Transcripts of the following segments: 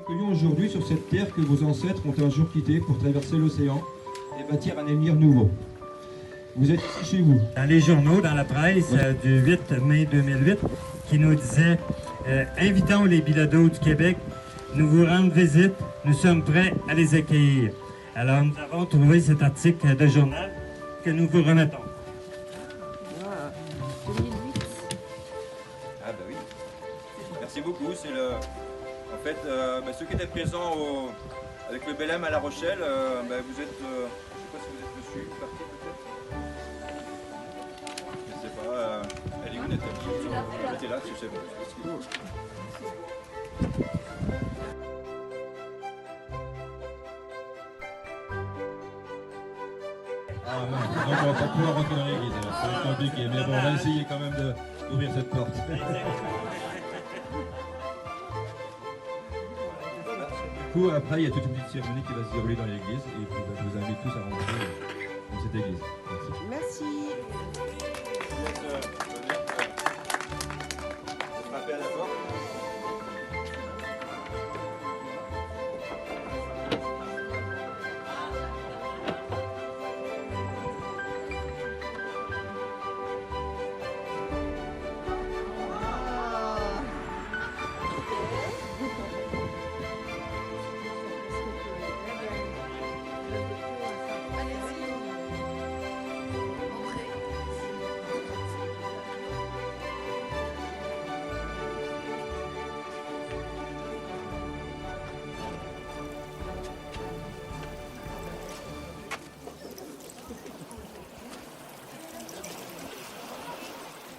accueillons aujourd'hui sur cette terre que vos ancêtres ont un jour quittée pour traverser l'océan et bâtir un avenir nouveau. Vous êtes ici chez vous. Dans les journaux, dans la presse du 8 mai 2008, qui nous disait invitons les bilodeaux du Québec, nous vous rendre visite, nous sommes prêts à les accueillir. Alors nous avons trouvé cet article de journal que nous vous remettons. Ah bah oui. Merci beaucoup. C'est le. En fait, ceux qui étaient présents avec le Belém à La Rochelle, vous êtes. Je sais pas si vous êtes dessus, parti peut-être. Je sais pas. Elle est où Nathalie? Elle était là, je sais pas. Ah mince, donc on va pas pouvoir rentrer dans l'église, alors ça va être compliqué, mais bon, on va essayer quand même d'ouvrir cette porte. Du coup, après, il y a toute une petite cérémonie qui va se dérouler dans l'église, et puis, je vous invite tous à rentrer dans cette église. Merci. Merci. Frapper à la porte.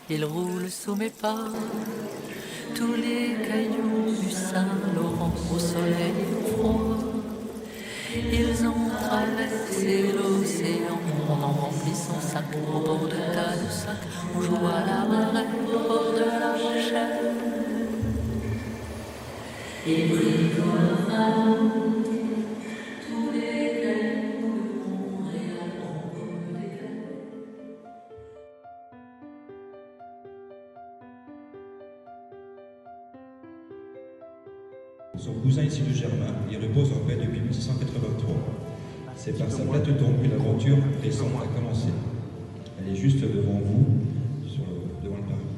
Il roule sous mes pas, tous les cailloux du Saint-Laurent au soleil froid. Ils ont traversé l'océan en remplissant sac au bord de tas de sacs. On joue à la marée au bord de la Rochelle. Et brille comme un tous les cailloux de Montréal en comme des clés. Son cousin ici de Germain, il repose en paix depuis 1683. C'est par sa plate-tombe que l'aventure récente a commencé. Elle est juste devant vous, devant le parvis.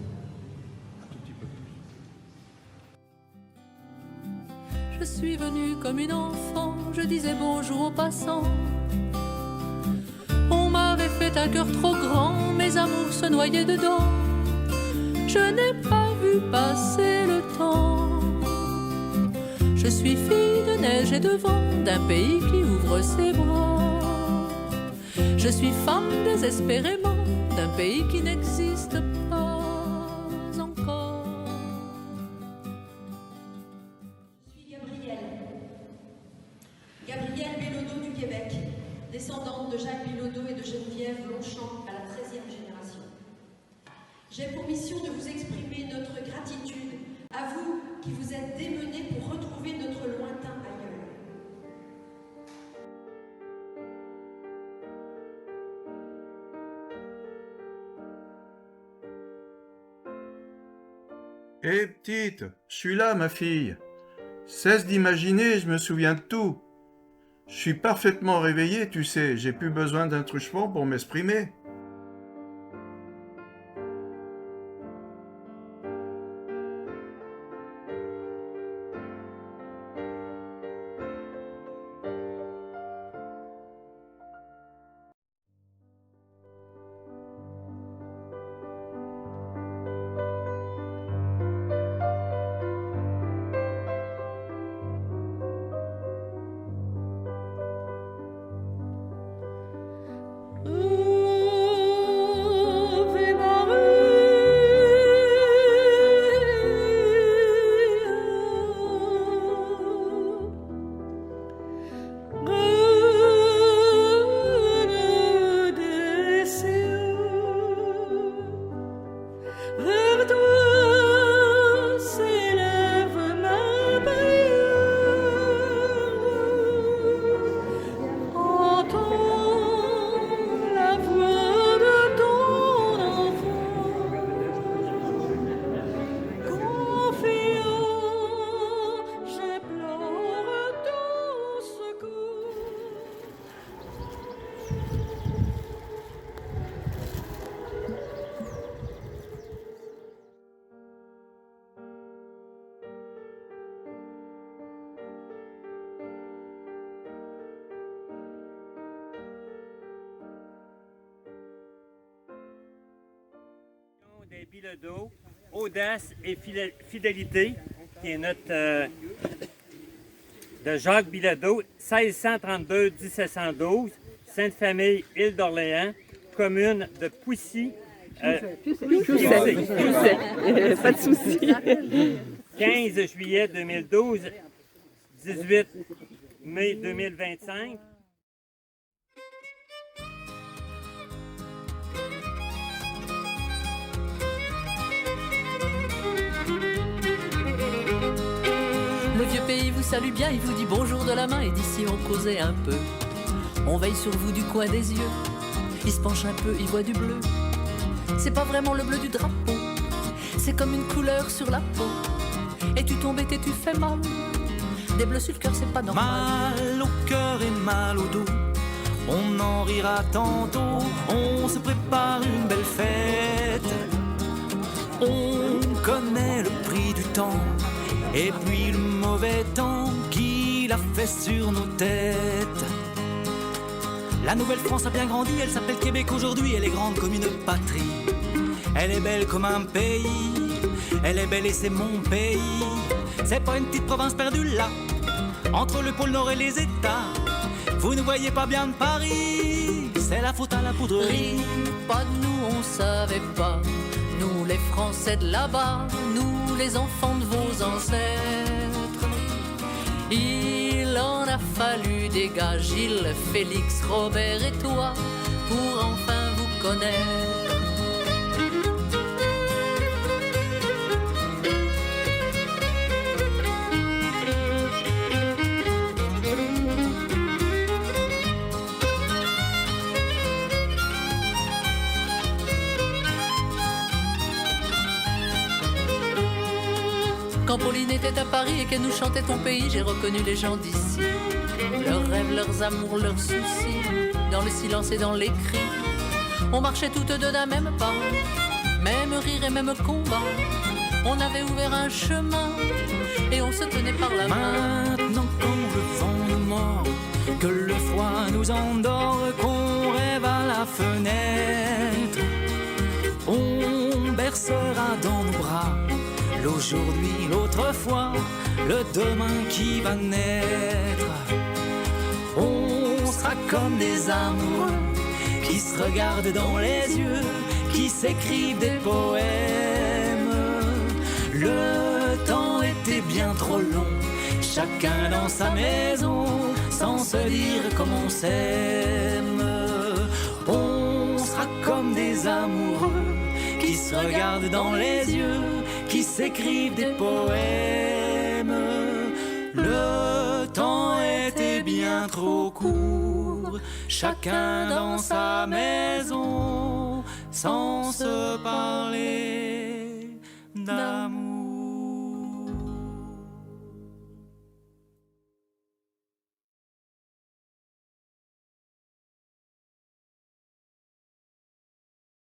Je suis venue comme une enfant, je disais bonjour aux passants. On m'avait fait un cœur trop grand, mes amours se noyaient dedans. Je n'ai pas vu passer le temps. Je suis fille de neige et de vent, d'un pays qui ouvre ses bras. Je suis femme désespérément, d'un pays qui n'existe pas encore. Gabrielle Bilodeau du Québec, descendante de Jacques Bilodeau et de Geneviève Longchamp à la 13e génération. J'ai pour mission de vous exprimer notre gratitude à vous qui vous êtes démenés pour retrouver notre lointain ailleurs. Hé, petite, je suis là, ma fille. Cesse d'imaginer, je me souviens de tout. Je suis parfaitement réveillé, tu sais, j'ai plus besoin d'un truchement pour m'exprimer. Des Bilodeau, Audace et Fidélité, qui est notre de Jacques Bilodeau, 1632-1712, Sainte-Famille, Île d'Orléans, commune de Poussy. Poussey. Pas de souci. 15 juillet 2012, 18 mai 2025. Le vieux pays vous salue bien, il vous dit bonjour de la main et d'ici on causait un peu. On veille sur vous du coin des yeux, il se penche un peu, il voit du bleu. C'est pas vraiment le bleu du drapeau, c'est comme une couleur sur la peau. Et tu tombes et tu fais mal, des bleus sur le cœur c'est pas normal. Mal au cœur et mal au dos, on en rira tantôt, on se prépare une belle fête. On connaît le prix du temps, et puis le mauvais temps qu'il a fait sur nos têtes. La Nouvelle-France a bien grandi, elle s'appelle Québec aujourd'hui, elle est grande comme une patrie. Elle est belle comme un pays, elle est belle et c'est mon pays. C'est pas une petite province perdue là, entre le pôle Nord et les États. Vous ne voyez pas bien de Paris, c'est la faute à la poudrerie. Pas de nous, on savait pas, nous les Français de là-bas, nous les enfants de vos ancêtres. Il en a fallu des gars, Gilles, Félix, Robert et toi, pour enfin vous connaître. Quand Pauline était à Paris et qu'elle nous chantait ton pays, j'ai reconnu les gens d'ici. Leurs rêves, leurs amours, leurs soucis, dans le silence et dans les cris. On marchait toutes deux d'un même pas, même rire et même combat. On avait ouvert un chemin et on se tenait par la main. Maintenant quand le vent nous mord, que le froid nous endort, qu'on rêve à la fenêtre, on bercera dans nos bras l'aujourd'hui, l'autrefois, le demain qui va naître. On sera comme des amoureux qui se regardent dans les yeux, qui s'écrivent des poèmes. Le temps était bien trop long, chacun dans sa maison, sans se dire comme on s'aime. On sera comme des amoureux qui se regardent dans les yeux, qui s'écrivent des poèmes. Le temps était bien trop court, chacun dans sa maison, sans se parler d'un